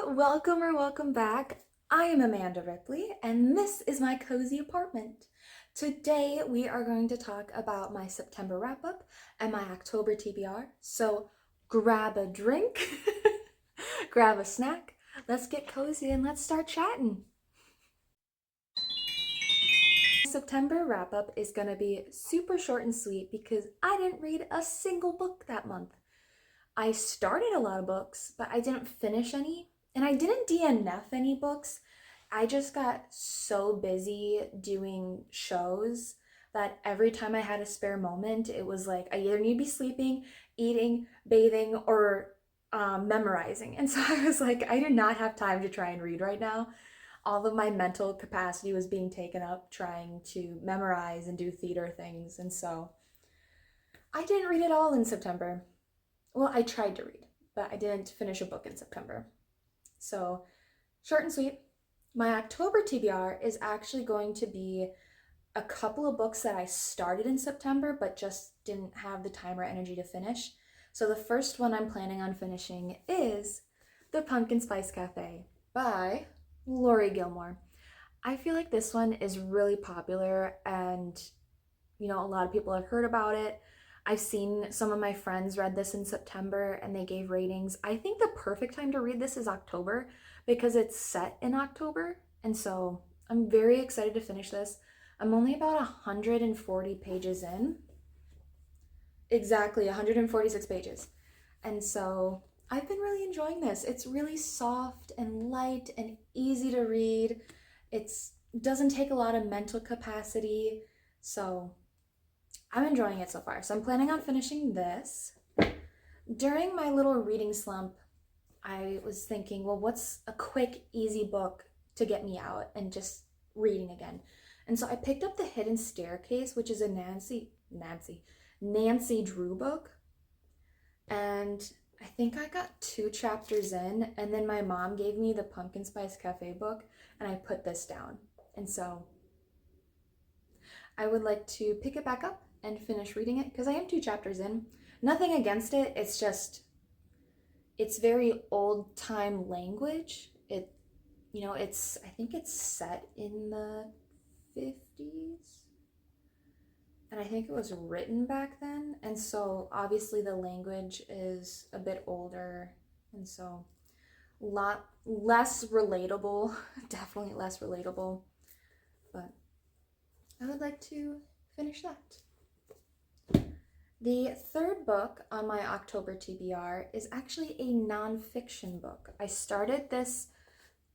welcome or welcome back. I am Amanda Ripley, and this is my cozy apartment. Today, we are going to talk about my September wrap up and my October TBR. So, grab a drink, grab a snack, let's get cozy, and let's start chatting. September wrap up is going to be super short and sweet because I didn't read a single book that month. I started a lot of books, but I didn't finish any. And I didn't DNF any books. I just got so busy doing shows that every time I had a spare moment, it was like I either need to be sleeping, eating, bathing, or memorizing. And so I was like, I do not have time to try and read right now. All of my mental capacity was being taken up trying to memorize and do theater things. And so I didn't read it all in September. Well, I tried to read, but I didn't finish a book in September. So, short and sweet. My October TBR is actually going to be a couple of books that I started in September, but just didn't have the time or energy to finish. So, the first one I'm planning on finishing is The Pumpkin Spice Cafe by Lori Gilmore. I feel like this one is really popular and, a lot of people have heard about it. I've seen some of my friends read this in September and they gave ratings. I think the perfect time to read this is October because it's set in October. And so I'm very excited to finish this. I'm only about 140 pages in. Exactly, 146 pages. And so I've been really enjoying this. It's really soft and light and easy to read. It doesn't take a lot of mental capacity. So I'm enjoying it so far. So I'm planning on finishing this. During my little reading slump, I was thinking, well, what's a quick, easy book to get me out and just reading again? And so I picked up The Hidden Staircase, which is a Nancy Drew book. And I think I got 2 chapters in, and then my mom gave me the Pumpkin Spice Cafe book, and I put this down. And so I would like to pick it back up and finish reading it because I am 2 chapters in. Nothing against it, it's very old time language. I think it's set in the 50s. And I think it was written back then. And so obviously the language is a bit older. And so a lot less relatable, definitely less relatable. But I would like to finish that. The third book on my October TBR is actually a nonfiction book. I started this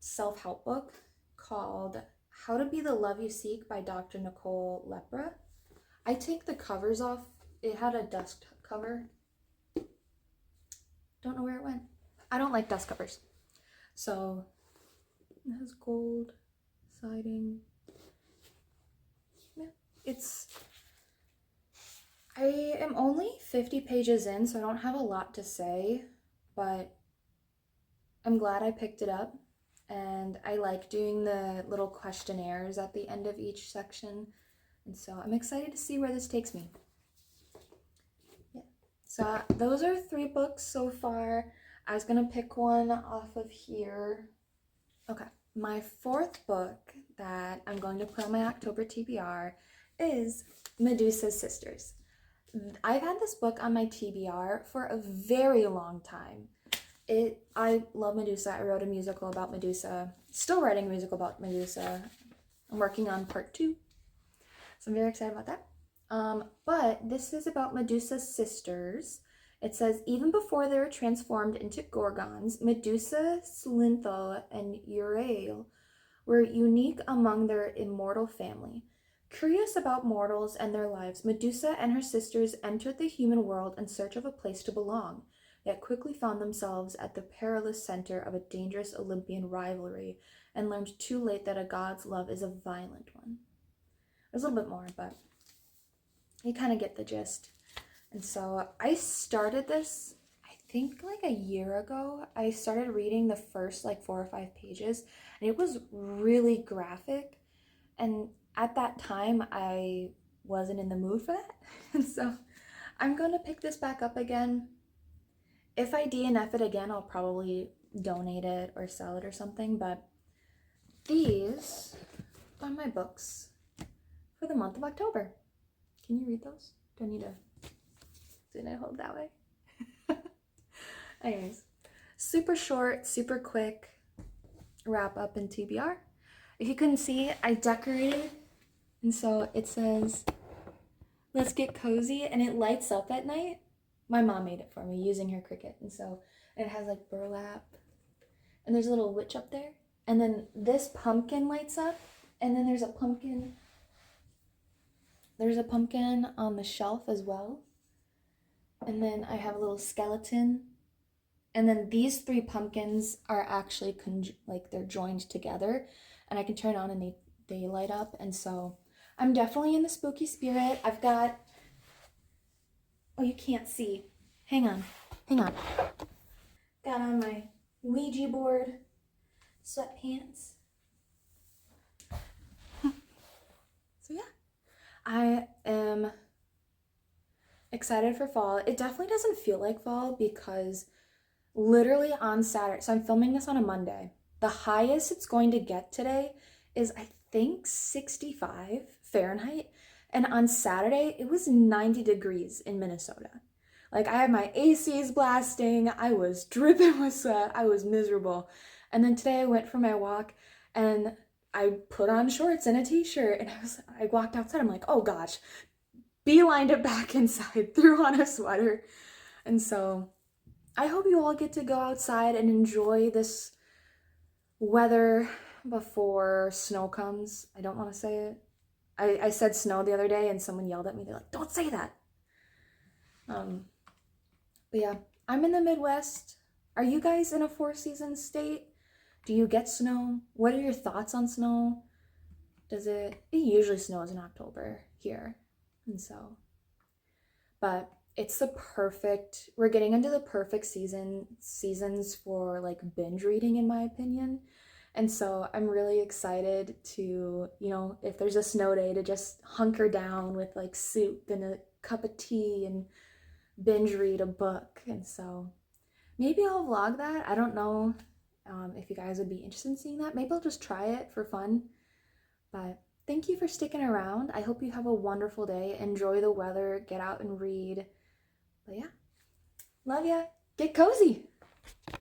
self-help book called How to Be the Love You Seek by Dr. Nicole Lepra. I take the covers off. It had a dust cover. Don't know where it went. I don't like dust covers. So it has gold siding. Yeah, I am only 50 pages in, so I don't have a lot to say, but I'm glad I picked it up, and I like doing the little questionnaires at the end of each section, and so I'm excited to see where this takes me. Yeah, so those are 3 books so far. I was gonna pick one off of here. Okay, my 4th book that I'm going to put on my October TBR is Medusa's Sisters. I've had this book on my TBR for a very long time. I love Medusa. I wrote a musical about Medusa. Still writing a musical about Medusa. I'm working on part 2. So I'm very excited about that. But this is about Medusa's sisters. It says, even before they were transformed into Gorgons, Medusa, Slintho, and Uriel were unique among their immortal family. Curious about mortals and their lives, Medusa and her sisters entered the human world in search of a place to belong, yet quickly found themselves at the perilous center of a dangerous Olympian rivalry and learned too late that a god's love is a violent one. There's a little bit more, but you kind of get the gist. And so I started this, I think like a year ago. I started reading the first 4 or 5 pages, and it was really graphic. And at that time, I wasn't in the mood for that. And so I'm going to pick this back up again. If I DNF it again, I'll probably donate it or sell it or something, but these are my books for the month of October. Can you read those? Do I need to, didn't I hold that way? Anyways, super short, super quick wrap up in TBR. If you couldn't see, I decorated, and so it says, "Let's get cozy," and it lights up at night. My mom made it for me using her Cricut, and so it has like burlap, and there's a little witch up there, and then this pumpkin lights up, and then there's a pumpkin on the shelf as well, and then I have a little skeleton, and then these 3 pumpkins are actually like they're joined together, and I can turn on and they light up, and so I'm definitely in the spooky spirit. I've got, oh, you can't see. Hang on. Got on my Ouija board sweatpants. So yeah, I am excited for fall. It definitely doesn't feel like fall because literally on Saturday, so I'm filming this on a Monday, the highest it's going to get today is I think 65 Fahrenheit, and on Saturday it was 90 degrees in Minnesota. Like, I had my ACs blasting, I was dripping with sweat, I was miserable. And then today I went for my walk and I put on shorts and a t-shirt, and I walked outside, I'm like, oh gosh, beelined it back inside, threw on a sweater. And so I hope you all get to go outside and enjoy this weather before snow comes. I don't want to say it. I said snow the other day and someone yelled at me. They're like, don't say that. But yeah, I'm in the Midwest. Are you guys in a 4-season state? Do you get snow? What are your thoughts on snow? It usually snows in October here. And so, but it's we're getting into the perfect seasons for like binge reading, in my opinion. And so I'm really excited to, if there's a snow day, to just hunker down with like soup and a cup of tea and binge read a book. And so maybe I'll vlog that. I don't know if you guys would be interested in seeing that. Maybe I'll just try it for fun. But thank you for sticking around. I hope you have a wonderful day. Enjoy the weather. Get out and read. But yeah, love ya. Get cozy.